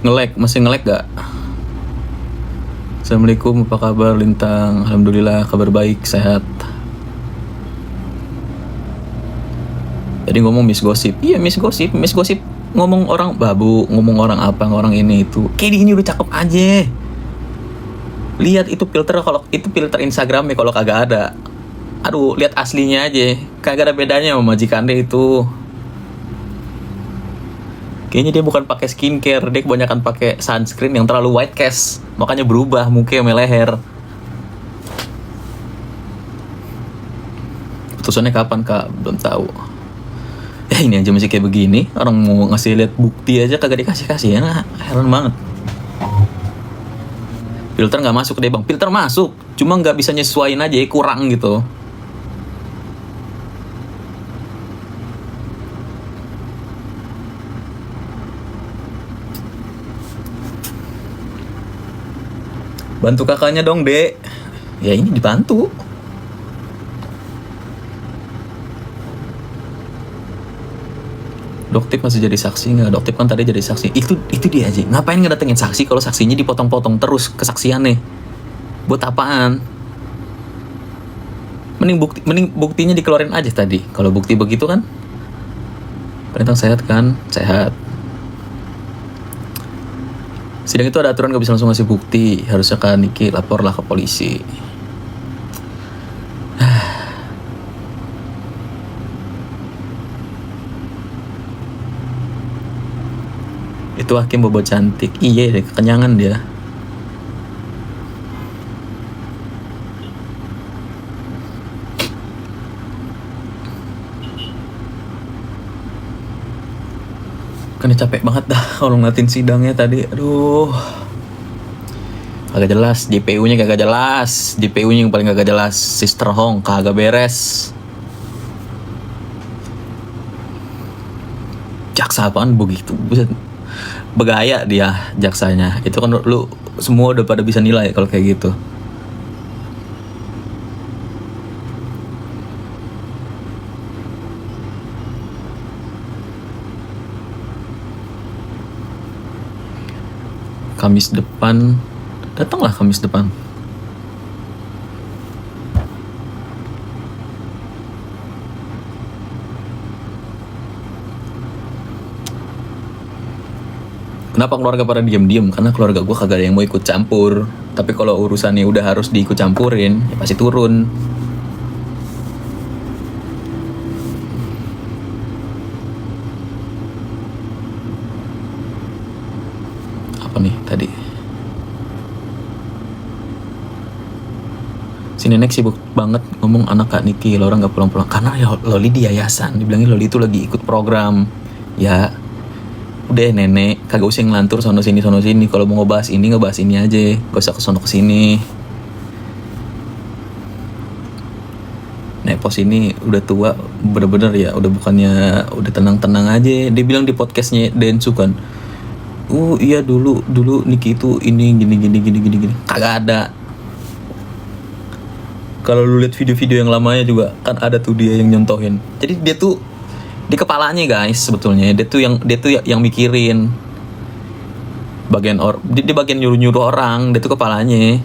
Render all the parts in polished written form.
Masih nge-lag gak? Assalamualaikum, apa kabar Lintang? Alhamdulillah, kabar baik, sehat. Tadi ngomong Miss Gosip. Iya, Miss Gosip ngomong orang babu, ngomong orang apa, orang ini itu. Kayak ini udah cakep aja. Lihat itu filter, kalau itu filter Instagram ya, kalau kagak ada. Aduh, lihat aslinya aja. Kagak ada bedanya sama majikannya itu. Kayaknya dia bukan pakai skincare, dia kebanyakan pakai sunscreen yang terlalu white cast, makanya berubah muka sama leher. Putusannya kapan kak? Belum tahu. Ya ini aja masih kayak begini, orang mau ngasih lihat bukti aja kagak dikasih ya, heran banget. Filter nggak masuk deh bang, filter masuk, cuma nggak bisa nyesuaiin aja, kurang gitu. Bantu kakaknya dong dek. Ya ini dibantu. Doktip masih jadi saksi nggak? Doktip kan tadi jadi saksi. Itu dia aja. Ngapain ngedatengin saksi kalau saksinya dipotong-potong terus kesaksiannya? Buat apaan? Mending buktinya dikeluarin aja tadi. Kalau bukti begitu kan? Perintah sehat kan? Sehat. Sidang itu ada aturan gak bisa langsung ngasih bukti. Harusnya kan Niki laporlah ke polisi. Itu hakim bobo cantik. Iya deh, kekenyangan dia. Kan capek banget dah kalau ngeliatin sidangnya tadi. Aduh, kagak jelas. JPU-nya kagak jelas. JPU-nya yang paling kagak jelas. Sister Hong kagak beres. Jaksa apaan begitu? Begaya dia jaksanya. Itu kan lu semua udah pada bisa nilai kalau kayak gitu. Kamis depan, datanglah Kamis depan. Kenapa keluarga pada diem-diem? Karena keluarga gue kagak ada yang mau ikut campur. Tapi kalau urusannya udah harus diikut campurin, ya pasti turun. Apa nih tadi? Si nenek sibuk banget ngomong anak Kak Niki, Laura nggak pulang-pulang karena ya Loli di yayasan. Dibilangin Loli itu lagi ikut program. Ya udah nenek, kagak usah ngelantur sono sini. Kalau mau ngebahas ini aja, gak usah kesono kesini. Nek pos ini udah tua, bener-bener ya, udah bukannya udah tenang-tenang aja. Dia bilang di podcastnya Densu kan, iya dulu Niki itu ini gini. Kagak ada. Kalau lu lihat video-video yang lamanya juga kan ada tuh dia yang nyontohin. Jadi dia tuh di kepalanya guys sebetulnya dia tuh yang mikirin bagian dia bagian nyuruh orang, dia tuh kepalanya.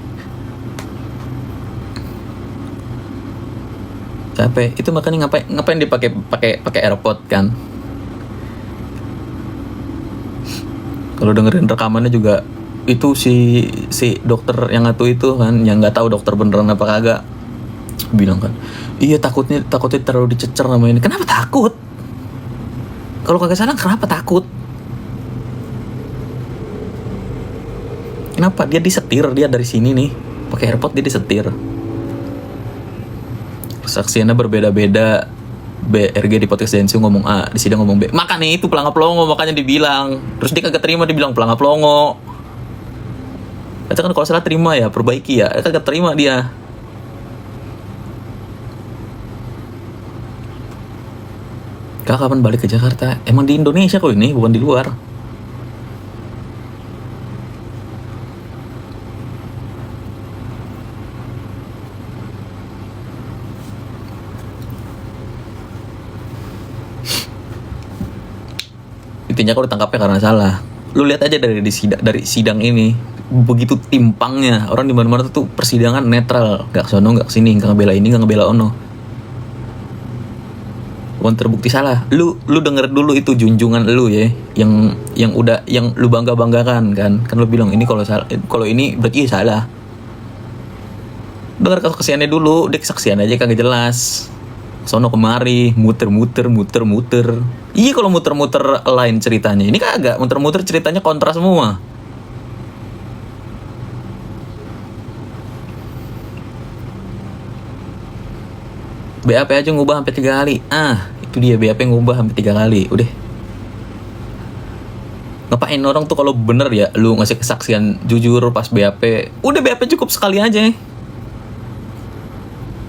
Capek. Itu makanya ngapain dia pakai AirPod kan. Kalau dengerin rekamannya juga itu si dokter yang ngatu itu kan, yang nggak tahu dokter beneran apa kagak, bilang kan, iya takutnya terlalu dicecer sama ini. Kenapa takut? Kalau kagak salah kenapa takut? Kenapa? Dia disetir, dia dari sini nih pakai AirPod, dia disetir. Kesaksiannya berbeda-beda. BRG di podcast Densu ngomong A, di sidang ngomong B. Makanya itu pelangap-pelongo, makanya dibilang. Terus dia kagak terima, dibilang pelangap-pelongo. Kata kan kalau salah terima ya, perbaiki ya. Kagak terima dia. Kak kapan balik ke Jakarta? Emang di Indonesia kok ini, bukan di luar. Intinya aku ditangkapnya karena salah. Lu lihat aja dari sidang ini, begitu timpangnya orang di mana-mana tuh persidangan netral, nggak kesono nggak kesini, nggak ngebela ini nggak ngebela ono. Bukan terbukti salah, lu denger dulu itu junjungan lu ya, yang udah yang lu banggakan kan lu bilang ini kalau salah, kalau ini berarti salah. Dengar kesaksiannya dulu, dia kesaksian aja kagak jelas. Sono kemari, muter. Iya kalau muter-muter lain ceritanya. Ini kagak, muter-muter ceritanya kontra semua. BAP aja ngubah sampai 3 kali. Itu dia BAP ngubah sampai 3 kali. Udah. Ngapain orang tuh kalau bener ya lu ngasih kesaksian jujur pas BAP. Udah BAP cukup sekali aja.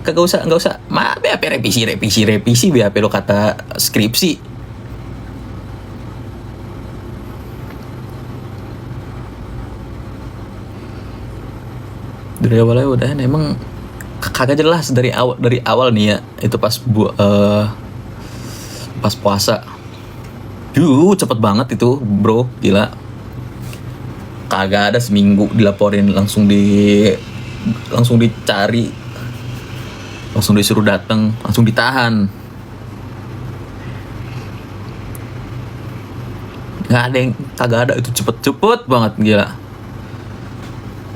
Nggak usah BAP revisi BAP lo kata skripsi. Dari awalnya udah emang kagak jelas dari awal nih ya, itu pas puasa. Cepet banget itu bro, gila. Kagak ada seminggu dilaporin, langsung dicari, langsung disuruh datang, langsung ditahan. Kagak ada, itu cepet banget, gila.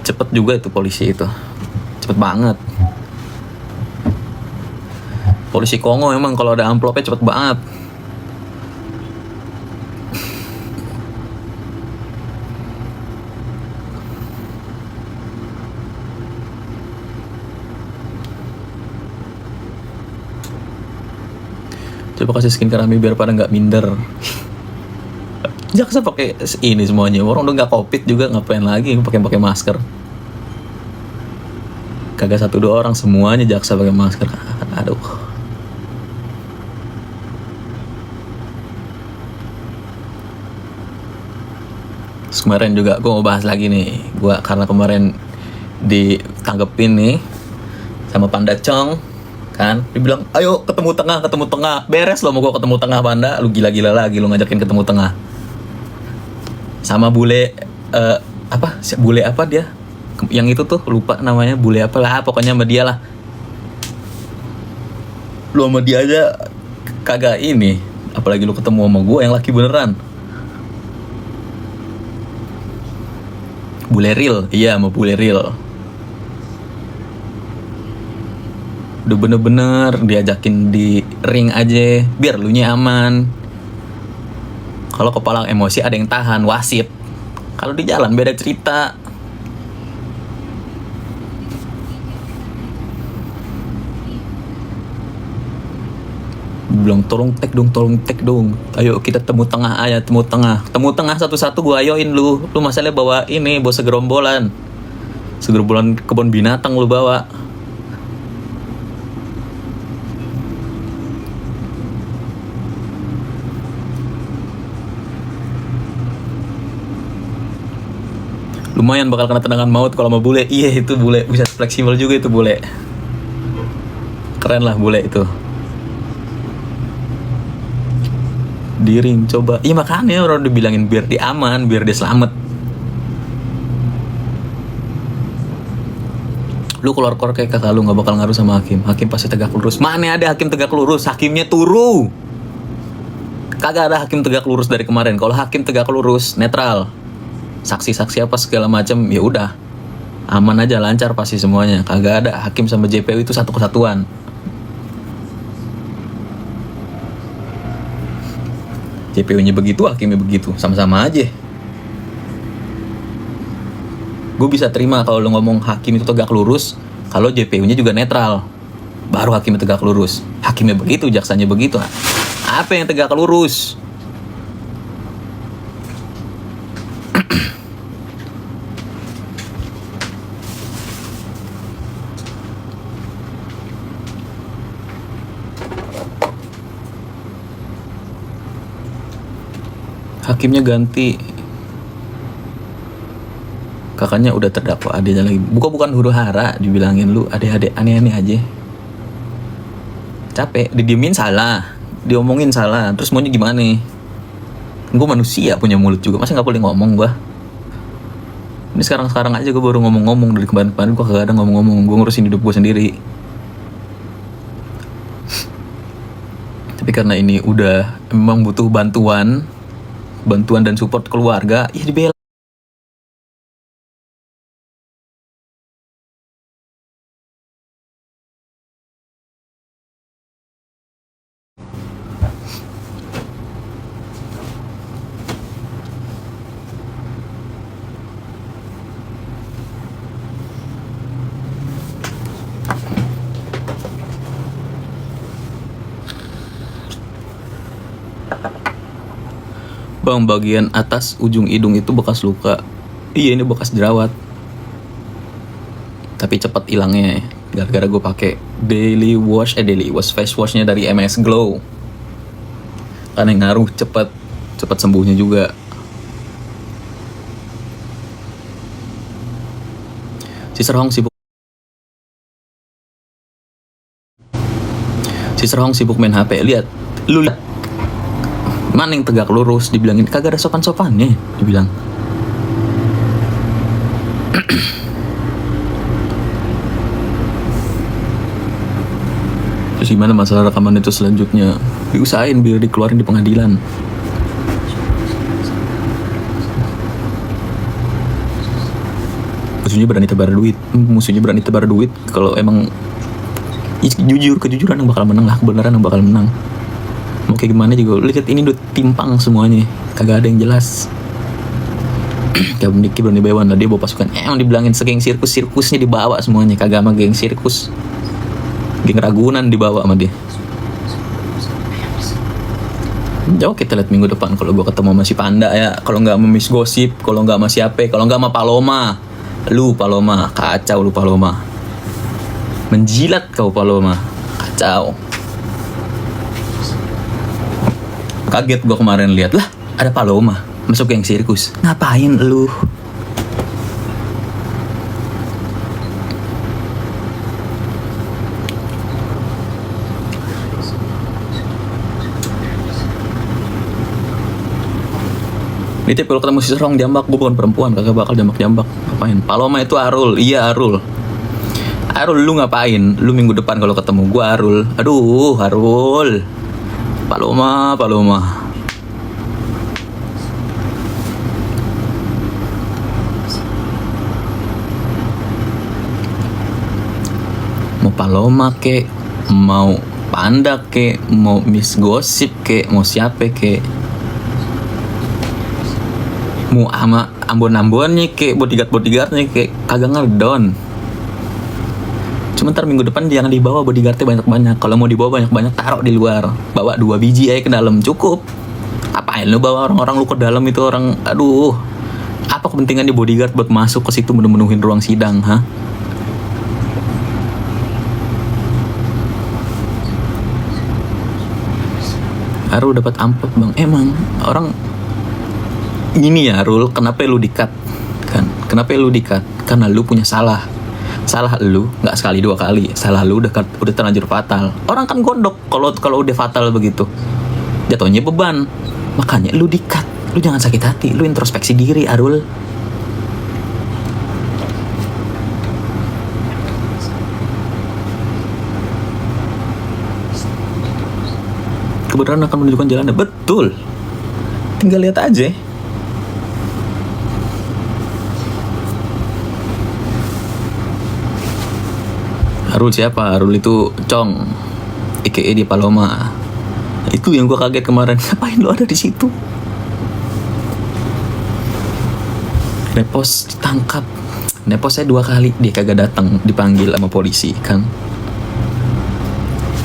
Cepet juga itu polisi itu, cepet banget. Polisi Kongo emang kalau ada amplopnya cepet banget. Coba kasih skin kerami biar pada nggak minder. Jaksa pakai ini semuanya, orang udah nggak covid juga, ngapain lagi pakai masker? Kagak 1-2 orang, semuanya jaksa pakai masker. Aduh. Kemarin juga gue mau bahas lagi nih, gue karena kemarin ditanggepin nih sama Panda Chong kan, dibilang ayo ketemu tengah, beres lo mau gue ketemu tengah Panda, lu gila-gila lagi lu ngajakin ketemu tengah sama bule bule apa dia yang itu tuh, lupa namanya, bule apa lah pokoknya, sama dia lah. Lu sama dia aja kagak ini, apalagi lu ketemu sama gue yang laki beneran. Bule real, iya sama bule real. Udah bener-bener diajakin di ring aja, biar lu nya aman. Kalau kepala emosi ada yang tahan, wasit. Kalau di jalan beda cerita. Bilang tolong tag dong, ayo kita temu tengah satu-satu, gue ayoin lu masalahnya bawa segerombolan kebun binatang lu bawa. Lumayan bakal kena tendangan maut kalau sama bule. Iya itu bule bisa fleksibel juga, itu bule keren lah bule itu. Di ring coba, iya makanya orang udah bilangin biar dia aman, biar dia selamat. Lu keluar kayak kakak lu nggak bakal ngaruh sama hakim pasti tegak lurus. Mana ada hakim tegak lurus, hakimnya turu. Kagak ada hakim tegak lurus dari kemarin. Kalau hakim tegak lurus, netral, saksi-saksi apa segala macam, ya udah aman aja, lancar pasti semuanya. Kagak ada, hakim sama JPU itu satu kesatuan. JPU-nya begitu, hakimnya begitu, sama-sama aja. Gue bisa terima kalau lo ngomong hakim itu tegak lurus, kalau JPU-nya juga netral, baru hakimnya tegak lurus. Hakimnya begitu, jaksanya begitu. Apa yang tegak lurus? Hakimnya ganti, kakaknya udah terdakwa, adiknya lagi bukan huru hara, dibilangin lu adik-adik aneh-aneh aja. Capek didiemin salah, diomongin salah, terus maunya gimana? Gue manusia punya mulut juga, masa nggak boleh ngomong gue? Ini sekarang aja gue baru ngomong-ngomong, dari kemarin gue kagak ada ngomong-ngomong, gue ngurusin hidup gue sendiri. Tapi karena ini udah memang butuh bantuan dan support keluarga, ya dibela. Bang, bagian atas ujung hidung itu bekas luka. Iya, ini bekas jerawat. Tapi cepat hilangnya gara-gara gue pakai daily wash face washnya dari MS Glow. Karena yang ngaruh cepat sembuhnya juga. Si Serhong sibuk main HP. Lihat, lu lihat. Mana yang tegak lurus, dibilangin kagak ada sopan-sopannya, dibilang. Terus gimana masalah rekaman itu selanjutnya? Diusahain biar dikeluarin di pengadilan. Musuhnya berani tebar duit. Kalau emang kejujuran yang bakal menang lah, kebenaran yang bakal menang. Mau kayak gimana juga, lihat ini udah timpang semuanya, kagak ada yang jelas. Kayak Diki berani Bewan lah, dia bawa pasukan, dibilangin segeng sirkusnya dibawa semuanya, kagak sama geng sirkus, geng Ragunan dibawa sama dia. Jauh kita lihat minggu depan kalau gue ketemu sama si Panda ya, kalau nggak sama Miss Gosip, kalau nggak sama siapa, kalau nggak sama Paloma. Lu Paloma, kacau lu Paloma, menjilat kau Paloma, kacau. Kaget gue kemarin lihat, lah ada Paloma masuk geng sirkus, ngapain lu? Ini tipe kalau ketemu si Serhong jambak, gue bukan perempuan, kagak bakal jambak. Ngapain? Paloma itu Arul, iya Arul. Arul, lu ngapain? Lu minggu depan kalau ketemu gue Arul. Aduh, Arul. Paloma. Mau Paloma kek, mau Panda kek, mau Miss Gosip kek, mau siapa kek, mau ama ambon-ambonnya kek, bodyguardnya kek, kagak ngedon. Cuma ntar minggu depan jangan dibawa bodyguardnya banyak-banyak. Kalau mau dibawa banyak-banyak, taruh di luar. Bawa 2 biji aja ke dalam, cukup. Apain lu bawa orang-orang lu ke dalam itu orang, aduh. Apa kepentingan di bodyguard buat masuk ke situ menuhin ruang sidang, ha? Arul dapat amplop, Bang. Emang orang ini ya, Arul, kenapa lu di-cut? Kan? Kenapa lu di-cut? Karena lu punya salah lu nggak sekali 2 kali, salah lu udah terlanjur fatal. Orang kan gondok kalau udah fatal begitu, jatuhnya beban. Makanya lu di-cut, lu jangan sakit hati, lu introspeksi diri, Arul. Kebenaran akan menunjukkan jalannya, betul. Tinggal lihat aja. Arul siapa? Arul itu Cong, aka di Paloma. Itu yang gue kaget kemarin. Ngapain lu ada di situ? Nepos ditangkap. Nepos saya 2 kali, dia kagak datang, dipanggil sama polisi kan.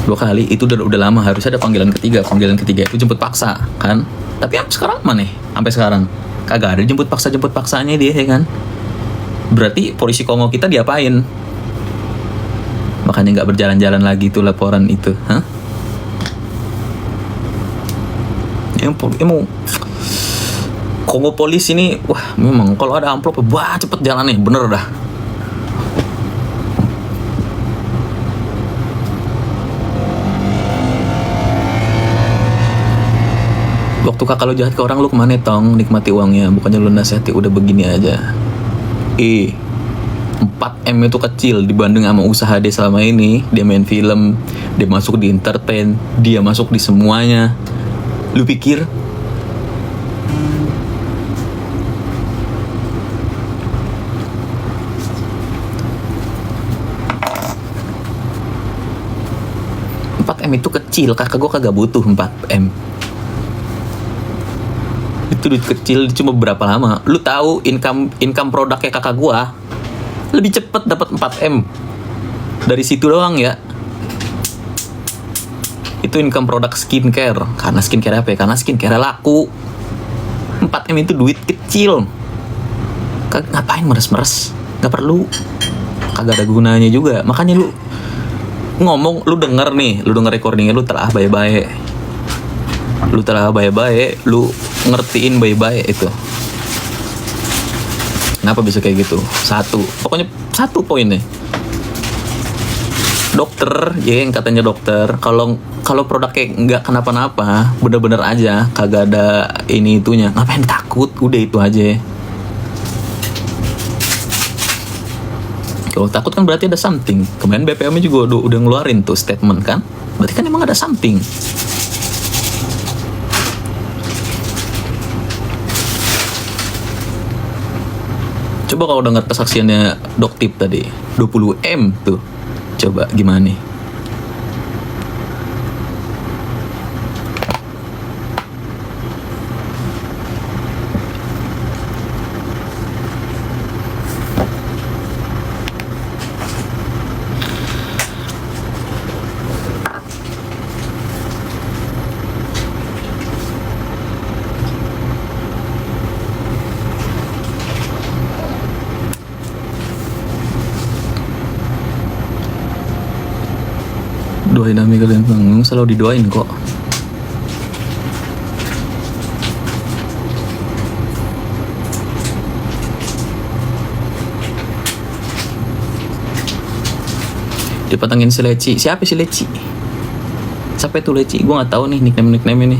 2 kali itu udah lama, harus ada panggilan ketiga itu jemput paksa kan. Tapi sekarang mana? Sampai sekarang kagak ada jemput paksanya dia ya kan. Berarti polisi Kongo kita diapain? Makanya nggak berjalan-jalan lagi tuh laporan itu, hah? Emang Kongo polisi ini, wah memang kalau ada amplop, wah cepet jalannya, bener dah. Waktu kakak lo jahat ke orang, lu kemana tong? Nikmati uangnya, bukannya lu nasihati udah begini aja. 4M itu kecil dibanding sama usaha dia selama ini. Dia main film, dia masuk di entertain, dia masuk di semuanya. Lu pikir M itu kecil? Kakak gue kagak butuh 4M. Itu duit kecil, cuma berapa lama? Lu tahu income produknya kakak gue lebih cepet dapat 4M dari situ doang ya. Itu income produk skincare. Karena skincare apa ya? Karena skincare laku. 4M itu duit kecil. Ngapain meres-meres? Gak perlu. Kagak ada gunanya juga. Makanya lu ngomong, lu denger recordingnya, lu telah baik-baik. Lu ngertiin baik-baik itu. Kenapa bisa kayak gitu? Pokoknya satu poinnya. Dokter, ya yang katanya dokter, kalau produknya nggak kenapa-napa, bener-bener aja, kagak ada ini itunya, ngapain takut? Udah itu aja. Kalau takut kan berarti ada something. Kemarin BPOM juga udah ngeluarin tuh statement kan. Berarti kan emang ada something. Coba kalau dengar kesaksiannya Doktip tadi 20M tuh. Coba gimana nih? Doain Ami kalian bangun, selalu didoain kok. Dipatangin si Leci. Siapa si Leci? Siapa itu Leci? Gue nggak tahu nih nickname ini.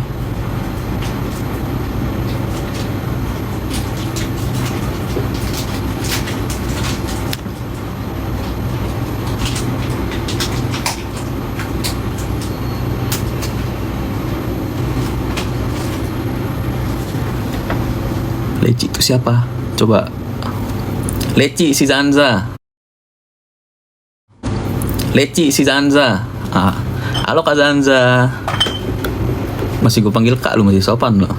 Leci itu siapa? Coba. Leci si Zanza. Halo Kak Zanza. Masih gue panggil Kak, lu masih sopan loh.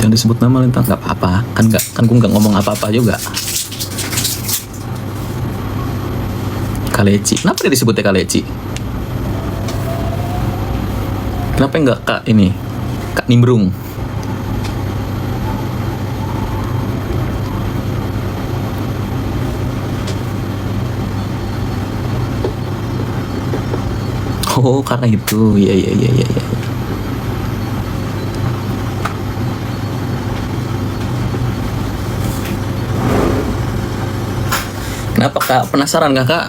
Jangan disebut nama Lintang, nggak apa-apa. Kan gue nggak ngomong apa-apa juga. Kaleci. Kenapa dia disebutnya Kaleci? Kenapa enggak Kak ini? Kak Nimbrung. Oh, karena itu. Iya. Kenapa Kak? Penasaran gak Kak?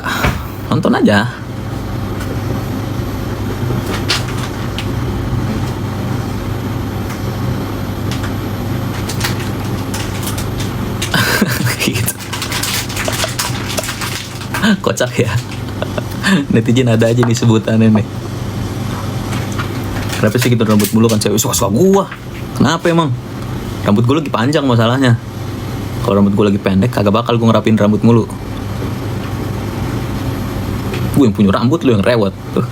Nonton aja. Gitu. Kocak ya. Netizen ada aja nih sebutannya nih. Kenapa sih gitu rambut mulu kan cewek suka-suka gua? Kenapa emang? Rambut gua lagi panjang masalahnya. Kalau rambut gua lagi pendek kagak bakal gua ngerapin rambut mulu. Gue yang punya rambut, lu yang rewet tuh.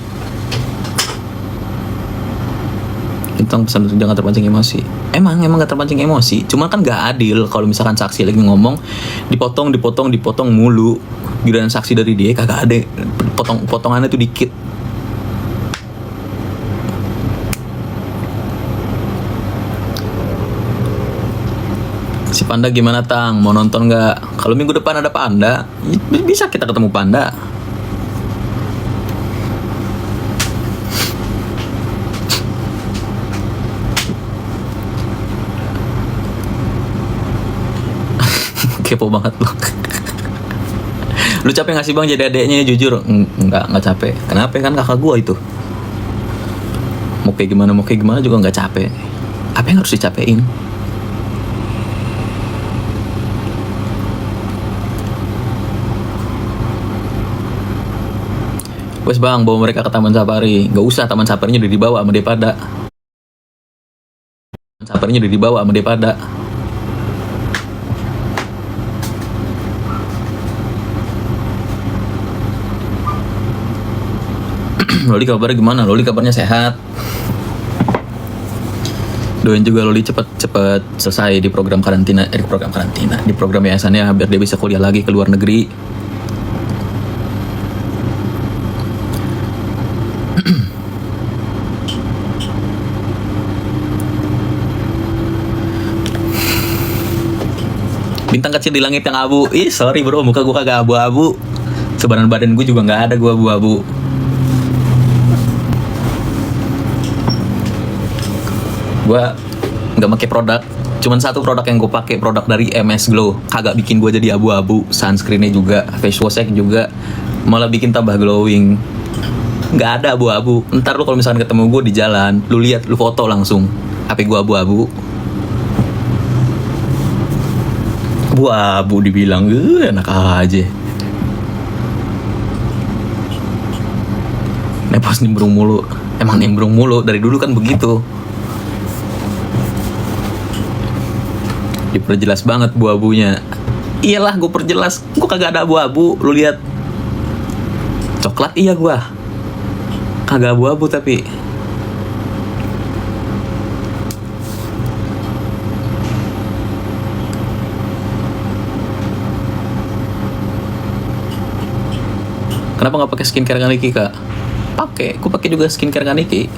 Tentang pesan jangan terpancing emosi. Emang gak terpancing emosi. Cuma kan gak adil kalau misalkan saksi lagi ngomong dipotong mulu. Giliran saksi dari dia kagak ada. Potongannya tuh dikit. Si Panda gimana Tang? Mau nonton gak? Kalau minggu depan ada Panda, bisa kita ketemu Panda. Kepo banget lu. Lu capek gak sih bang jadi adeknya? Jujur nggak capek. Kenapa? Kan kakak gua itu. Mau kayak gimana juga nggak capek. Apa yang harus dicapein? Wes bang, bawa mereka ke Taman Safari. Gak usah, Taman Safarinya udah dibawa sama Depada. Loli kabarnya gimana? Loli kabarnya sehat. Doain juga Loli cepet selesai di program karantina, di program yayasannya biar dia bisa kuliah lagi ke luar negeri. Bintang kecil di langit yang abu. Ih sorry bro, muka gue kagak abu-abu. Sebaran badan gue juga nggak ada gue abu-abu. Gue nggak pakai produk, cuman satu produk yang gue pakai, produk dari MS Glow. Kagak bikin gue jadi abu-abu. Sunscreennya juga, face washnya juga, malah bikin tambah glowing. Nggak ada abu-abu. Ntar lu kalau misalkan ketemu gue di jalan, lu lihat, lu foto langsung. HP gue abu-abu. Abu dibilang, enak aja. Nepos nimbrung mulu. Emang nimbrung mulu, dari dulu kan begitu. Diperjelas banget abu-abunya. Iyalah gue perjelas, gue kagak ada abu-abu. Lu lihat. Coklat iya gue. Kagak abu-abu tapi. Kenapa nggak pakai skincare Kaniki kak? Gue pakai juga skincare Kaniki.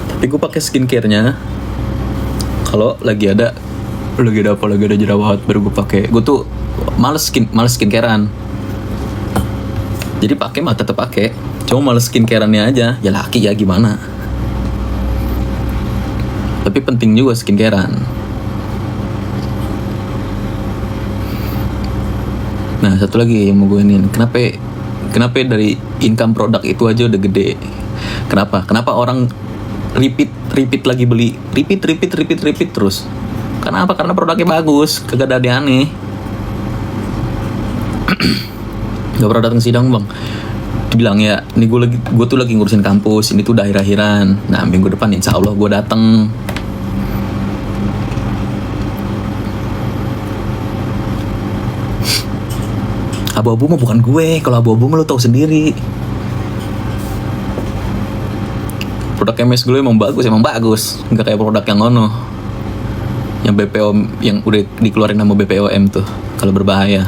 Tapi gue pakai skincarenya kalau lagi ada jerawat baru gue pakai. Gue tuh males skincarean. Jadi pakai mah tetap pakai. Cuma males skincareannya aja. Ya laki ya gimana? Tapi penting juga skincarean. Nah satu lagi yang mau gue inin. Kenapa dari income produk itu aja udah gede? Kenapa orang repeat lagi beli, repeat terus? Kenapa? Karena produknya bagus, kagak ada aneh. Gak pernah datang sidang bang. Dibilang ya, ini gue tuh lagi ngurusin kampus, ini tuh udah akhir-akhiran. Nah minggu depan insya Allah gue dateng. Abu-abu mah bukan gue. Kalau abu-abu mah lo tau sendiri. Produk MS Glow emang bagus. Nggak kayak produk yang ono, yang BPO, yang udah dikeluarin sama BPOM tuh, kalau berbahaya.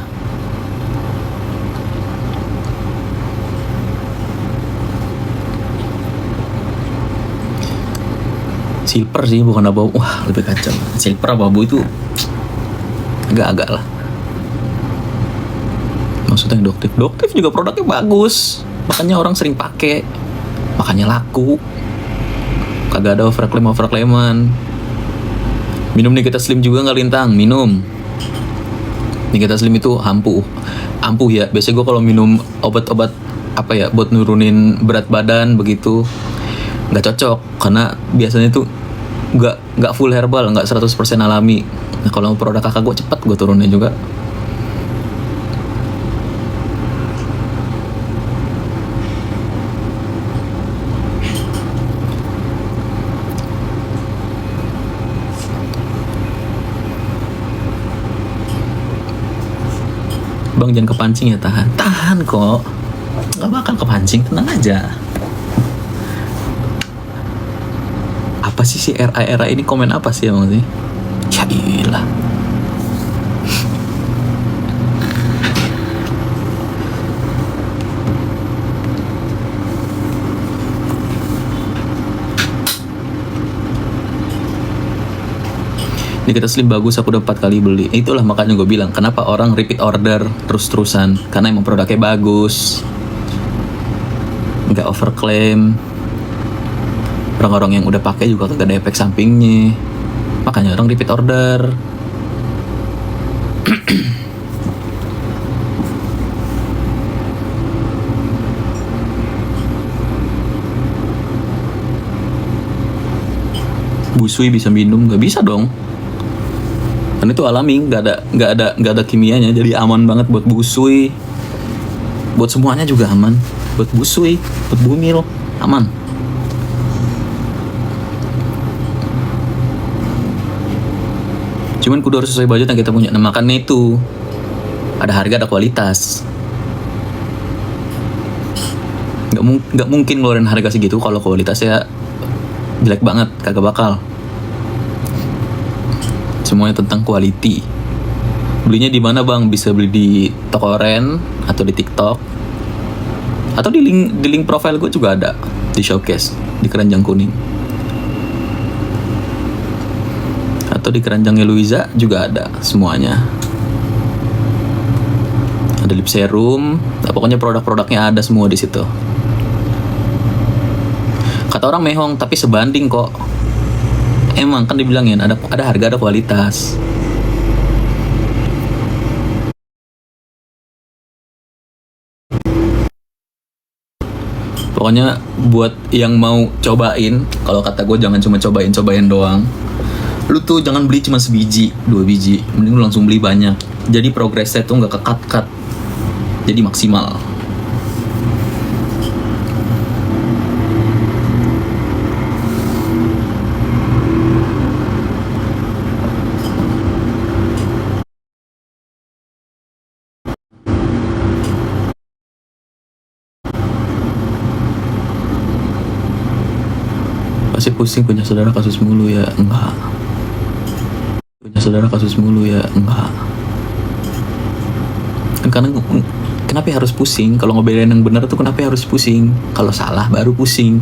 Silver sih, bukan abu-abu. Wah lebih kacau. Silver abu-abu itu agak-agak lah. Maksudnya yang Doktif juga produknya bagus, makanya orang sering pakai, makanya laku. Kagak ada overclaiman. Minum Nikita Slim juga nggak lintang, minum. Nikita Slim itu ampuh ya. Biasanya gue kalau minum obat-obat apa ya buat nurunin berat badan begitu, nggak cocok karena biasanya tuh nggak full herbal, nggak 100% alami. Nah kalau produk kakak gue cepet gue turunin juga. Bang jangan kepancing ya, tahan kok, nggak bakal kepancing, tenang aja. Apa sih si era ini komen apa sih emang sih? Ya ilah. Nikita Slim bagus, aku udah 4 kali beli. Itulah makanya gue bilang kenapa orang repeat order terus-terusan, karena emang produknya bagus, nggak overclaim. Orang-orang yang udah pakai juga kagak ada efek sampingnya, makanya orang repeat order. busui bisa minum, nggak bisa dong. Karena itu alami, nggak ada kimianya, jadi aman banget buat busui, buat semuanya juga aman, buat busui, buat bumil aman. Cuman kudu harus sesuai budget yang kita punya. Nah makanya itu ada harga ada kualitas. Nggak mungkin ngeluarin harga segitu kalau kualitasnya jelek banget, kagak bakal. Semuanya tentang quality. Belinya di mana bang? Bisa beli di toko oren atau di TikTok atau di link profile gue juga ada di showcase di keranjang kuning atau di keranjangnya Luiza juga ada semuanya. Ada lip serum, nah, pokoknya produk-produknya ada semua di situ. Kata orang mehong tapi sebanding kok. Emang kan dibilangin ada harga ada kualitas. Pokoknya buat yang mau cobain, kalau kata gue jangan cuma cobain doang. Lu tuh jangan beli cuma sebiji, 2 biji, mending lu langsung beli banyak. Jadi progresnya tuh nggak kekat-kat, jadi maksimal. Pasti pusing punya saudara kasus mulu ya? Enggak. Punya saudara kasus mulu ya? Enggak. Kan karena kenapa harus pusing? Kalau ngebedain yang benar tuh kenapa harus pusing? Kalau salah baru pusing.